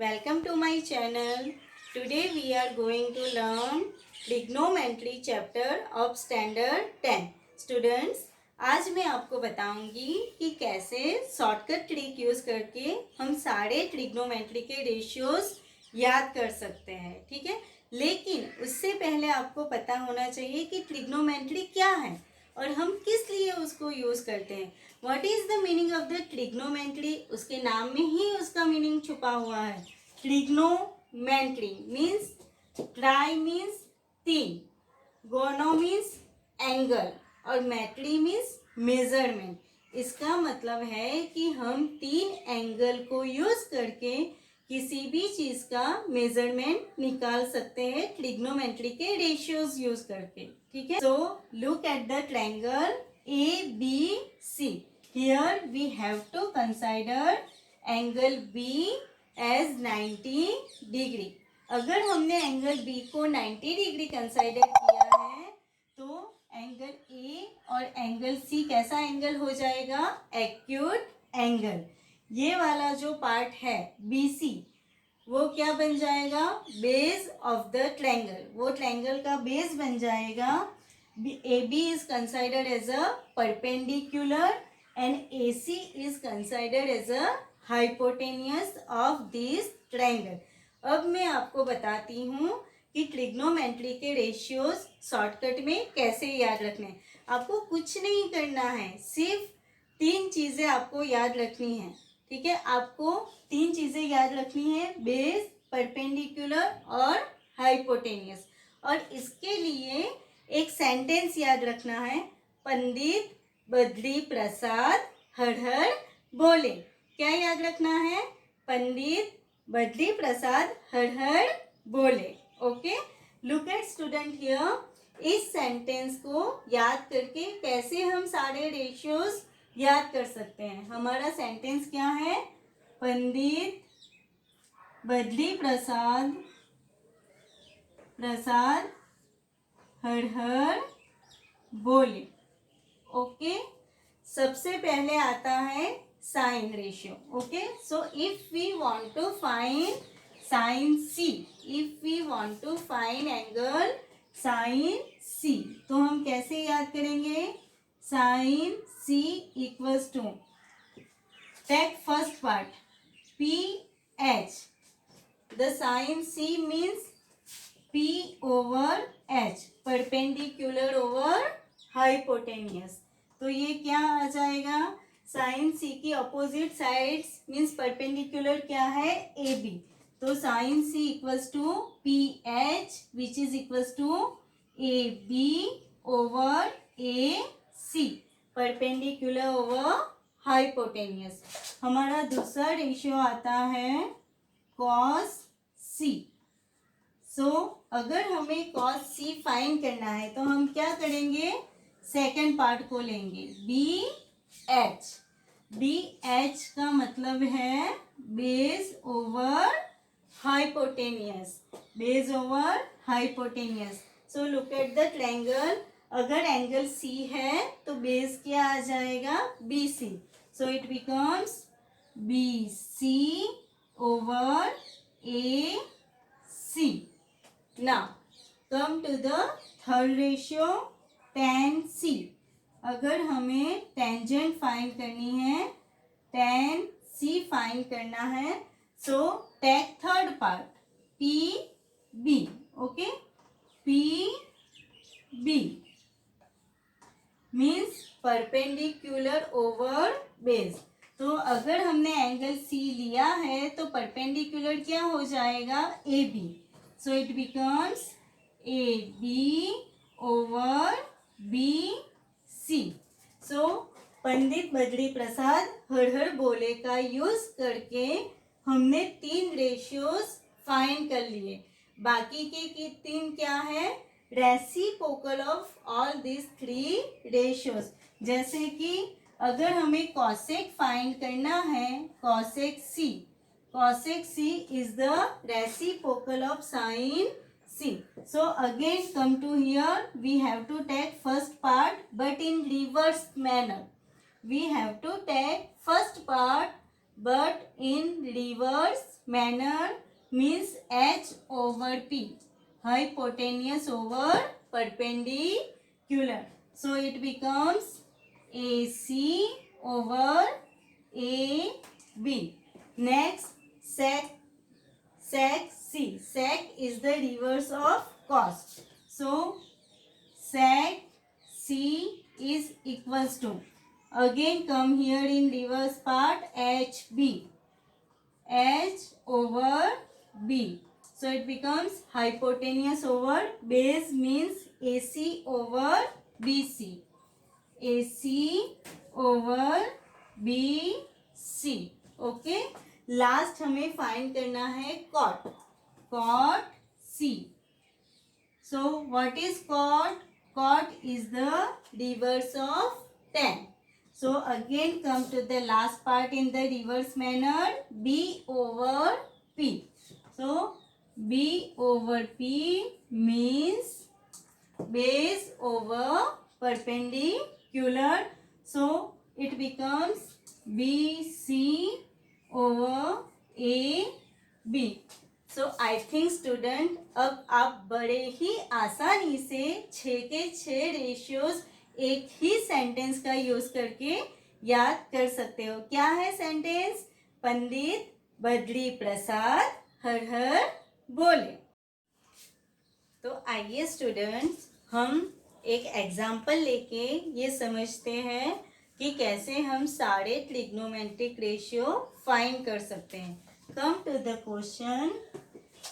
Welcome to my channel. Today we are going to learn trigonometry chapter of standard 10. Students, आज मैं आपको बताऊंगी कि कैसे शॉर्टकट ट्रिक यूज करके हम सारे ट्रिग्नोमेट्री के रेशियोज याद कर सकते हैं. ठीक है, लेकिन उससे पहले आपको पता होना चाहिए कि ट्रिग्नोमेट्री क्या है और हम किस लिए उसको यूज करते हैं. What is the meaning of the trigonometry? उसके नाम में ही उसका मीनिंग छुपा हुआ है. ट्रिग्नोमेट्री मीन्स ट्राई मीन्स तीन, गोनो मीन्स एंगल और मेट्री मीन्स मेजरमेंट. इसका मतलब है कि हम तीन एंगल को यूज करके किसी भी चीज का मेजरमेंट निकाल सकते हैं ट्रिग्नोमेट्री के रेशियोज यूज करके. ठीक है, so look at the triangle A B C. Here we have to consider angle B as 90 degree. अगर हमने एंगल बी को 90 डिग्री कंसिडर किया है तो एंगल ए और एंगल सी कैसा एंगल हो जाएगा? Acute angle. ये वाला जो पार्ट है BC वो क्या बन जाएगा? Base of the triangle. वो ट्रायंगल का बेस बन जाएगा. AB is considered as a perpendicular and AC is considered as a hypotenuse of this triangle. अब मैं आपको बताती हूँ कि ट्रिग्नोमेट्री के रेशियोज शॉर्टकट में कैसे याद रखने हैं. आपको कुछ नहीं करना है, सिर्फ तीन चीजें आपको याद रखनी है. ठीक है, आपको तीन चीजें याद रखनी है, बेस, परपेंडिकुलर और हाइपोटेनियस. और इसके लिए एक सेंटेंस याद रखना है, पंडित बद्री प्रसाद हर हर बोले. क्या याद रखना है? पंडित बद्री प्रसाद हर हर बोले. Okay, look at student here. इस सेंटेंस को याद करके कैसे हम सारे रेशियोज याद कर सकते हैं. हमारा सेंटेंस क्या है? पंडित बद्री प्रसाद हर हर बोले. ओके, सबसे पहले आता है sine ratio. Okay, so if we want to find sine C, if we want to find angle sine C, तो हम कैसे याद करेंगे? Sine C equals to, take first part, PH. The sin C means P over H, perpendicular over hypotenuse. तो ये क्या आ जाएगा? साइन C की अपोजिट साइड्स मीन्स परपेंडिकुलर क्या है? AB. तो sign C equals to PH which is equals to AB over AC, perpendicular over hypotenuse. हमारा दूसरा रेशियो आता है कॉस C. सो अगर हमें कॉस C फाइंड करना है तो हम क्या करेंगे? सेकेंड पार्ट को लेंगे, BH. BH का मतलब है base over hypotenuse, base over hypotenuse. So look at the triangle. अगर एंगल C है तो बेस क्या आ जाएगा? BC. So it becomes BC over AC. Now come to the third ratio, tan C. अगर हमें टेंजेंट फाइंड करनी है, tan C फाइंड करना है, so take third part PB. Okay, PB means perpendicular over base. तो अगर हमने angle C लिया है तो परपेंडिकुलर क्या हो जाएगा? AB. So it becomes AB over BC. सो पंडित बद्री प्रसाद हर हर बोले का यूज करके हमने तीन रेशियोज फाइंड कर लिए. बाकी के तीन क्या है? Reciprocal of all this three ratios. जैसे कि अगर हमें कॉसेक फाइंड करना है, cosec C is the reciprocal of sine C. So again come to here, we have to take first part but in reverse manner. We have to take first part but in reverse manner means H over P. Hypotenuse over perpendicular. So it becomes AC over AB. Next, sec C. Sec is the reverse of cos. So sec C is equals to, again come here in reverse part, HB. H over B. So it becomes hypotenuse over base means AC over BC. AC over BC. Okay, last हमें find करना है cot. Cot C. So what is cot? Cot is the reverse of tan. So again come to the last part in the reverse manner, B over P. So B over P means base over perpendicular. So it becomes BC over AB. So I think student अब आप बड़े ही आसानी से 6 के 6 ratios एक ही sentence का use करके याद कर सकते हो. क्या है सेंटेंस? पंडित बद्री प्रसाद हर हर बोले. तो आइए स्टूडेंट्स, हम एक एग्जाम्पल लेके ये समझते हैं कि कैसे हम सारे ट्रिग्नोमेट्रिक रेशियो फाइंड कर सकते हैं. Come to the question.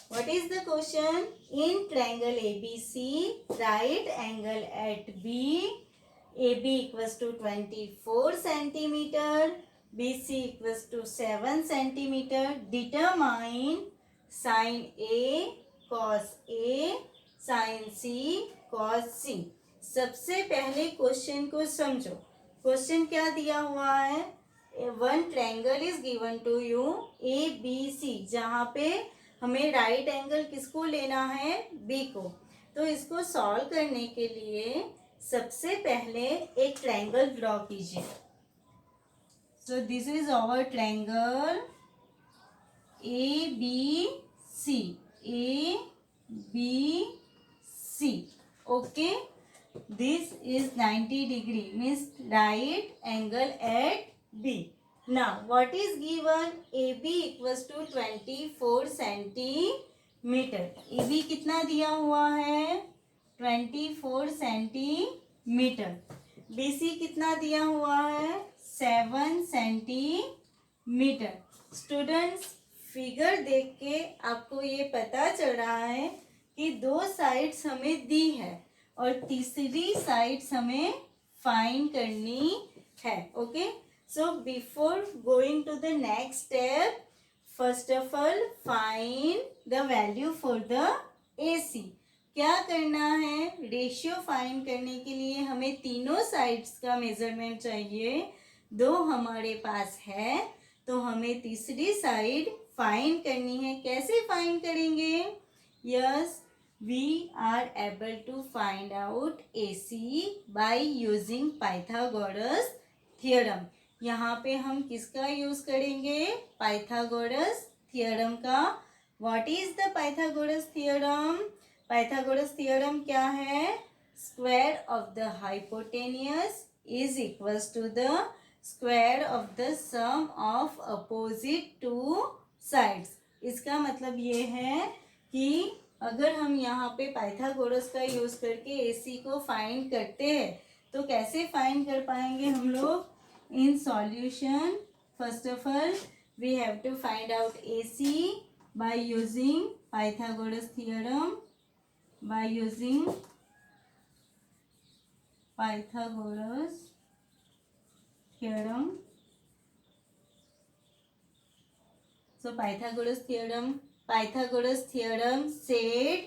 What is the question? In triangle ABC, right angle at B, AB equals to 24 centimeter, BC equals to 7 centimeter. Determine sin A, cos A, sin C, cos C. सबसे पहले question को समझो. Question क्या दिया हुआ है? One triangle is given to you ABC, जहाँ पे हमें राइट एंगल किसको लेना है? B को. तो इसको सॉल्व करने के लिए सबसे पहले एक ट्रायंगल ड्रॉ कीजिए. So this is our triangle ABC. ABC. Okay, this is 90 degree means right angle at B. Now what is given? AB equals to 24 centimeter. AB कितना दिया हुआ है? 24 सेंटीमीटर. BC कितना दिया हुआ है? 7 सेंटीमीटर. स्टूडेंट्स, फिगर देख के आपको ये पता चल रहा है कि दो साइड्स हमें दी है और तीसरी साइड्स हमें फाइंड करनी है. Okay, so before going to the next step, first of all find the value for the AC. क्या करना है? रेशियो फाइंड करने के लिए हमें तीनों साइड्स का मेजरमेंट चाहिए. दो हमारे पास है तो हमें तीसरी साइड फाइंड करनी है. कैसे फाइंड करेंगे? Yes, we are able to find out AC by using Pythagoras theorem. यहाँ पे हम किसका यूज करेंगे? पाइथागोरस थियोरम का. What is the Pythagoras theorem? Pythagoras theorem क्या है? Square of the hypotenuse is equals to the square of the sum of opposite two sides. इसका मतलब ये है कि अगर हम यहाँ पे पाइथागोरस का यूज करके AC को फाइंड करते हैं तो कैसे फाइंड कर पाएंगे हम लोग? In solution, first of all, we have to find out AC by using Pythagoras theorem. By using Pythagoras theorem. So Pythagoras theorem said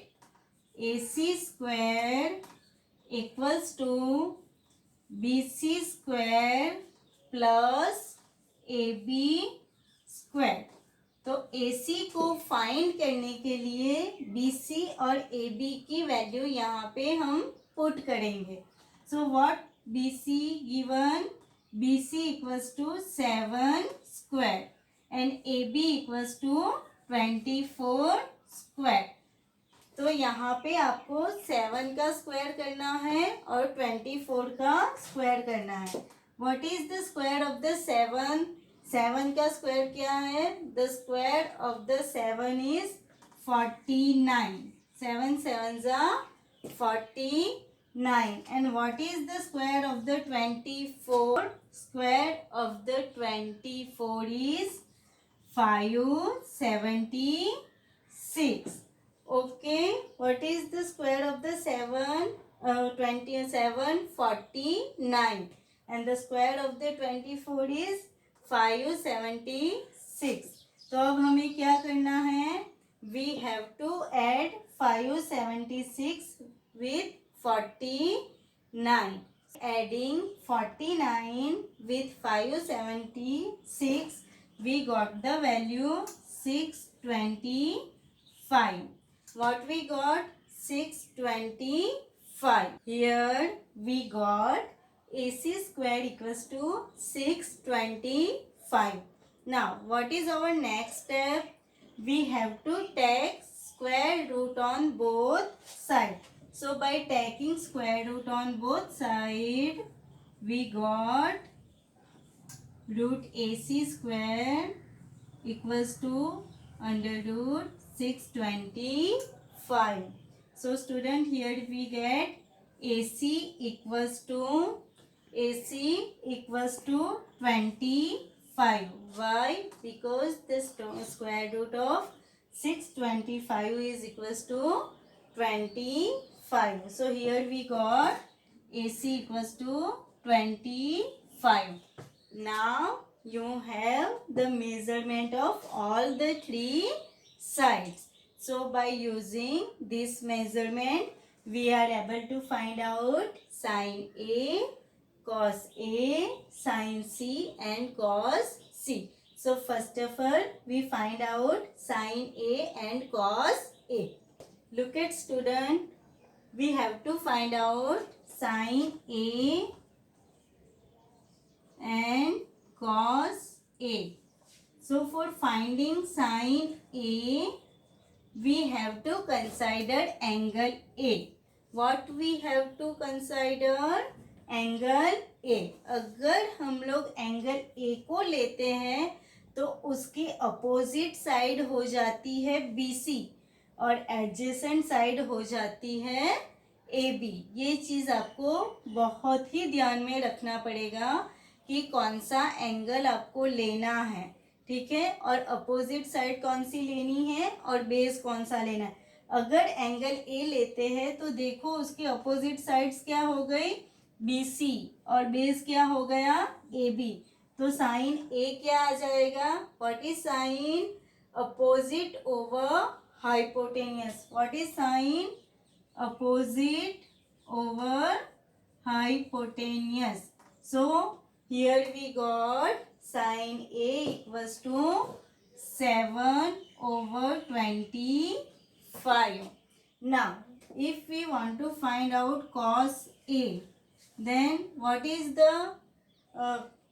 AC square equals to BC square plus AB square. तो AC को find करने के लिए BC और AB की value यहाँ पे हम पुट करेंगे. So what BC given? BC equals to 7 square. And AB equals to 24 square. तो यहाँ पे आपको 7 का स्क्वायर करना है और 24 का स्क्वायर करना है। What is the square of the 7? 7 का स्क्वायर क्या है? The square of the 7 is 49। 7 7s are 49. And what is the square of the 24? Square of the 24 is 576. Okay, what is the square of the 7? 27, 49. And the square of the 24 is 576. तो अब हमें क्या करना है? We have to add 576 with 49. Adding 49 with 576, we got the value 625. What we got? 625. Here we got AC square equals to 625. Now what is our next step? We have to take square root on both sides. So by taking square root on both sides, we got root AC square equals to under root 625. So student, here we get AC equals to 25. Why? Because the square root of 625 is equals to 25. So here we got AC equals to 25. Now you have the measurement of all the three sides. So by using this measurement, we are able to find out sin A, cos A, sin C and cos C. So first of all, we find out sin A and cos A. Look at student, we have to find out sin A and cos A. So for finding sin A, we have to consider angle A. What we have to consider? Angle A. अगर हम लोग angle A को लेते हैं तो उसकी opposite side हो जाती है BC और एडजेसेंट साइड हो जाती है AB। ये चीज़ आपको बहुत ही ध्यान में रखना पड़ेगा कि कौन सा एंगल आपको लेना है, ठीक है, और अपोजिट साइड कौन सी लेनी है और बेस कौन सा लेना है। अगर एंगल ए लेते हैं तो देखो उसकी अपोजिट साइड्स क्या हो गई? BC और बेस क्या हो गया? AB। तो साइन ए क्या आ जाएगा? What is sine? Opposite over hypotenuse. What is sine? Opposite over hypotenuse. So here we got sin A equals to 7/25. Now if we want to find out cos A, then what is the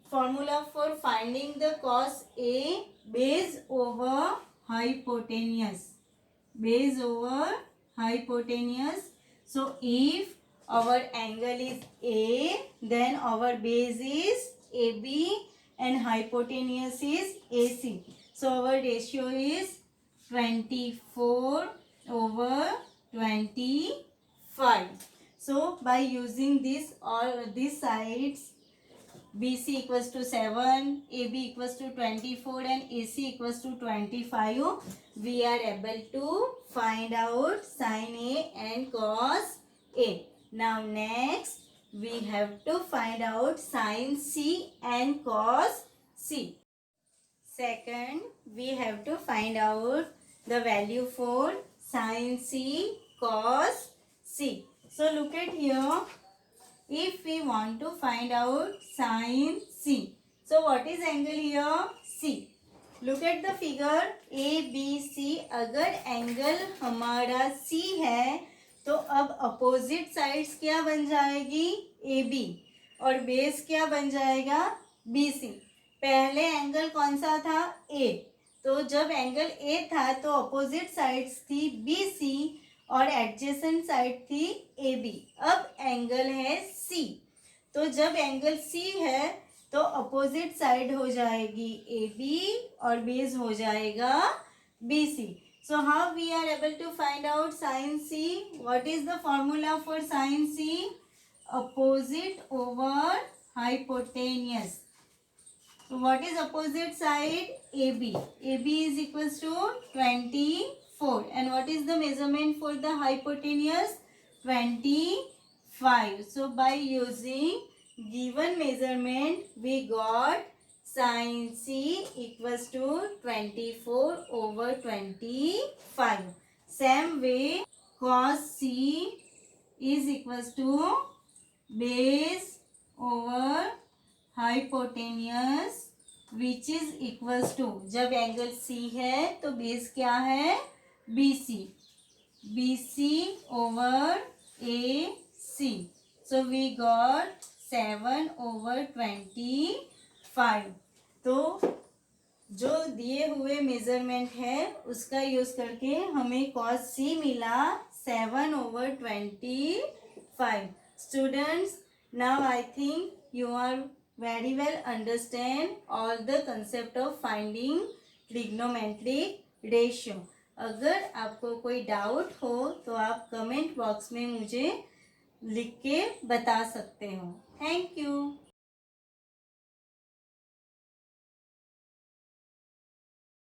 formula for finding the cos A? Base over hypotenuse. Base over hypotenuse. So if our angle is A, then our base is AB and hypotenuse is AC. So our ratio is 24/25. So by using this, all these sides, BC equals to 7, AB equals to 24 and AC equals to 25, we are able to find out sin A and cos A. Now next we have to find out sin C and cos C. Second, we have to find out the value for sin C, cos C. So look at here. If we want to find out sin C, so what is angle here? C. Look at the figure ABC. अगर angle हमारा C है तो अब opposite sides क्या बन जाएगी? AB और base क्या बन जाएगा? BC। पहले एंगल कौन सा था? ए। तो जब एंगल ए था तो अपोजिट साइड्स थी बी सी और एडजेसेंट साइड थी ए बी। अब एंगल है सी, तो जब एंगल सी है तो अपोजिट साइड हो जाएगी ए बी और बेस हो जाएगा B C. So how we are able to find out sin C? What is the formula for sin C? Opposite over hypotenuse. So what is opposite side? AB. AB is equals to 24. And what is the measurement for the hypotenuse? 25. So by using given measurement, we got sin C equals to 24 over 25. Same way, cos C is equals to base over hypotenuse which is equals to, जब angle C है तो base क्या है? BC. BC over AC. So we got 7 over 25. तो जो दिए हुए measurement है उसका यूज करके हमें cos C मिला 7 over 25. Students, now I think you are very well understand all the concept of finding trigonometric ratio. अगर आपको कोई डाउट हो तो आप कमेंट बॉक्स में मुझे लिख के बता सकते हो। Thank you.